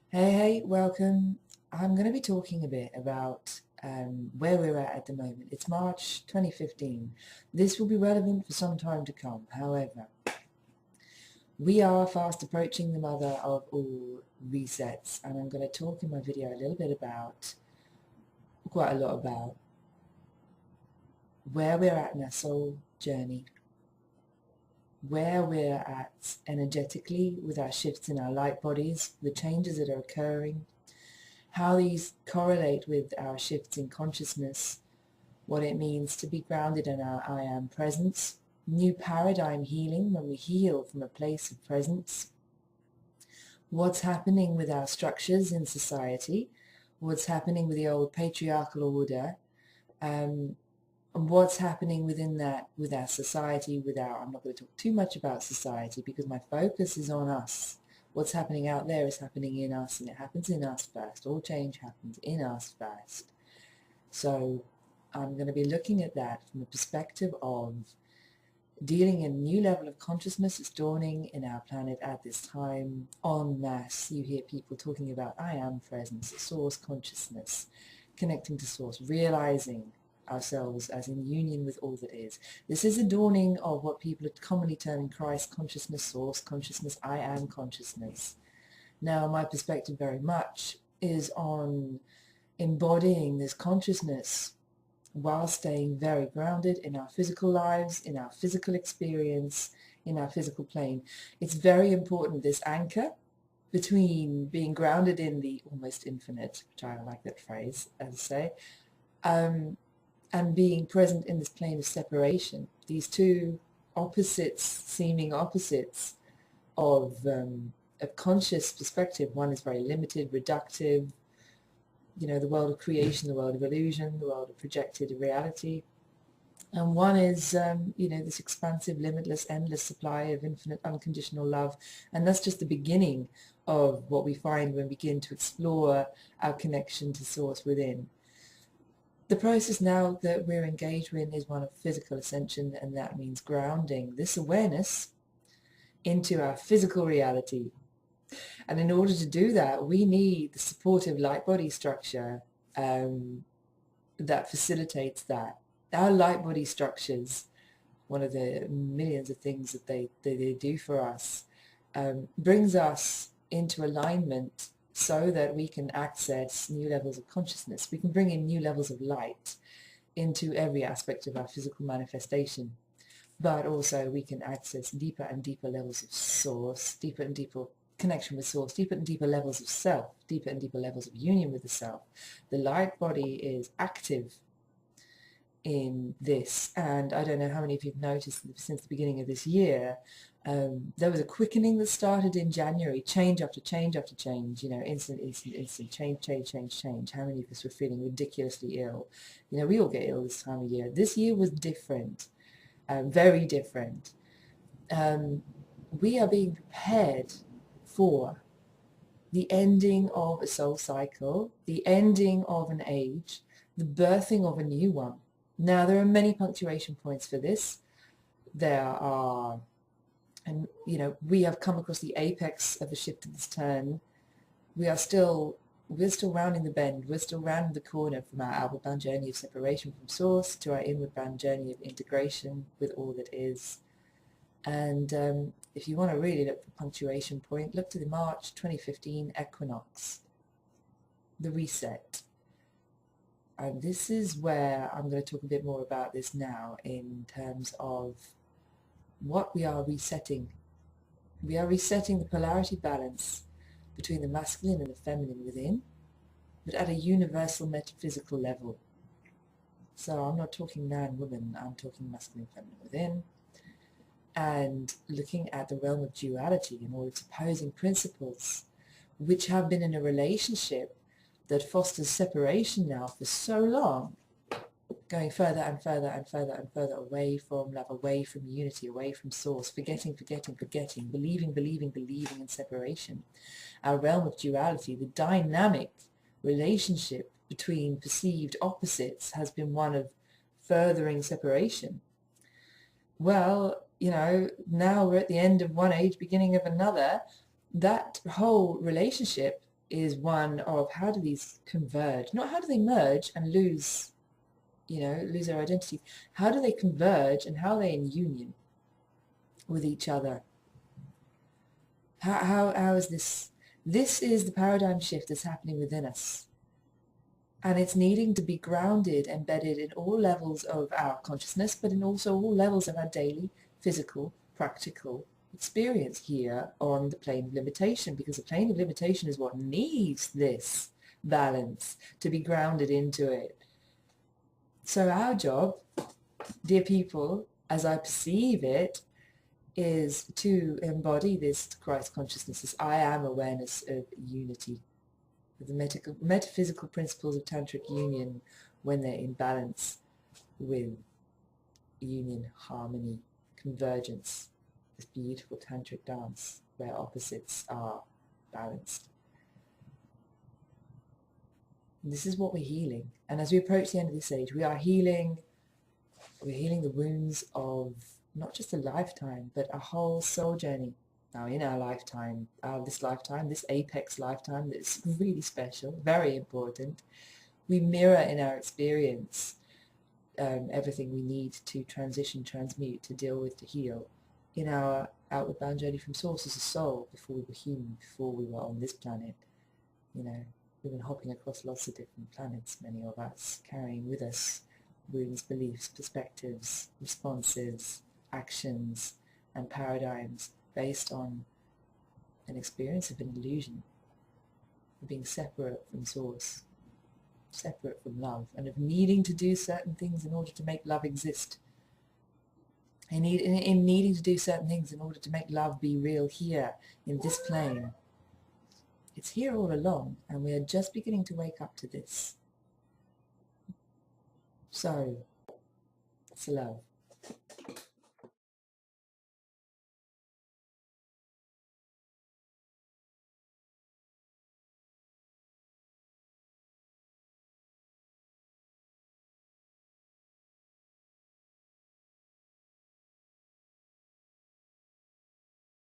Hey, welcome. I'm going to be talking a bit about where we're at the moment. It's March 2015. This will be relevant for some time to come. However, we are fast approaching the mother of all resets, and I'm going to talk in my video a little bit about, quite a lot about, where we're at in our soul journey, where we're at energetically with our shifts in our light bodies, the changes that are occurring, how these correlate with our shifts in consciousness, what it means to be grounded in our I am presence, new paradigm healing when we heal from a place of presence, what's happening with our structures in society, what's happening with the old patriarchal order, and what's happening within that with our society, I'm not going to talk too much about society because my focus is on us. What's happening out there is happening in us, and it happens in us first. All change happens in us first. So I'm going to be looking at that from the perspective of dealing in a new level of consciousness is dawning in our planet at this time en masse. You hear people talking about I am presence, source consciousness, connecting to source, realizing ourselves as in union with all that is. This is a dawning of what people are commonly terming Christ consciousness, source consciousness, I am consciousness. Now, my perspective very much is on embodying this consciousness while staying very grounded in our physical lives, in our physical experience, in our physical plane. It's very important, this anchor between being grounded in the almost infinite, which I like that phrase, as I say, and being present in this plane of separation. These two opposites, seeming opposites of conscious perspective. One is very limited, reductive, the world of creation, the world of illusion, the world of projected reality. And one is, this expansive, limitless, endless supply of infinite, unconditional love. And that's just the beginning of what we find when we begin to explore our connection to source within. The process now that we're engaged in is one of physical ascension, and that means grounding this awareness into our physical reality. And in order to do that, we need the supportive light body structure that facilitates that. Our light body structures, one of the millions of things that they do for us, brings us into alignment so that we can access new levels of consciousness. We can bring in new levels of light into every aspect of our physical manifestation. But also we can access deeper and deeper levels of source, deeper and deeper connection with source, deeper and deeper levels of self, deeper and deeper levels of union with the self. The light body is active in this, and I don't know how many of you have noticed since the beginning of this year, there was a quickening that started in January, change after change after change, instant, change. How many of us were feeling ridiculously ill? We all get ill this time of year. This year was different, very different. We are being prepared for the ending of a soul cycle, the ending of an age, the birthing of a new one. Now, there are many punctuation points for this. There are, and we have come across the apex of a shift of this turn. We're still rounding the bend. We're still rounding the corner from our outward-bound journey of separation from source to our inward-bound journey of integration with all that is. And if you want to really look for punctuation point, look to the March 2015 equinox, the reset. And this is where I'm going to talk a bit more about this now in terms of what we are resetting. We are resetting the polarity balance between the masculine and the feminine within, but at a universal metaphysical level. So I'm not talking man-woman, I'm talking masculine, feminine within, and looking at the realm of duality and all its opposing principles, which have been in a relationship that fosters separation now for so long, going further and further and further and further away from love, away from unity, away from source, forgetting, believing in separation. Our realm of duality, the dynamic relationship between perceived opposites, has been one of furthering separation. Well, now we're at the end of one age, beginning of another. That whole relationship is one of how do these converge, not how do they merge and lose, lose their identity. How do they converge and how are they in union with each other? How is this? This is the paradigm shift that's happening within us. And it's needing to be grounded, embedded in all levels of our consciousness, but in also all levels of our daily, physical, practical experience here on the plane of limitation, because the plane of limitation is what needs this balance to be grounded into it. So our job, dear people, as I perceive it, is to embody this Christ consciousness, this I am awareness of unity, the metaphysical principles of tantric union when they're in balance with union, harmony, convergence, this beautiful tantric dance where opposites are balanced. And this is what we're healing. And as we approach the end of this age, we're healing the wounds of not just a lifetime, but a whole soul journey. Now in our lifetime, this apex lifetime that's really special, very important, we mirror in our experience everything we need to transition, transmute, to deal with, to heal in our outward bound journey from source as a soul before we were human, before we were on this planet. We've been hopping across lots of different planets, many of us, carrying with us wounds, beliefs, perspectives, responses, actions, and paradigms based on an experience of an illusion, of being separate from source, separate from love, and of needing to do certain things in order to make love exist. In needing to do certain things in order to make love be real here, in this plane. It's here all along, and we are just beginning to wake up to this. So, it's love.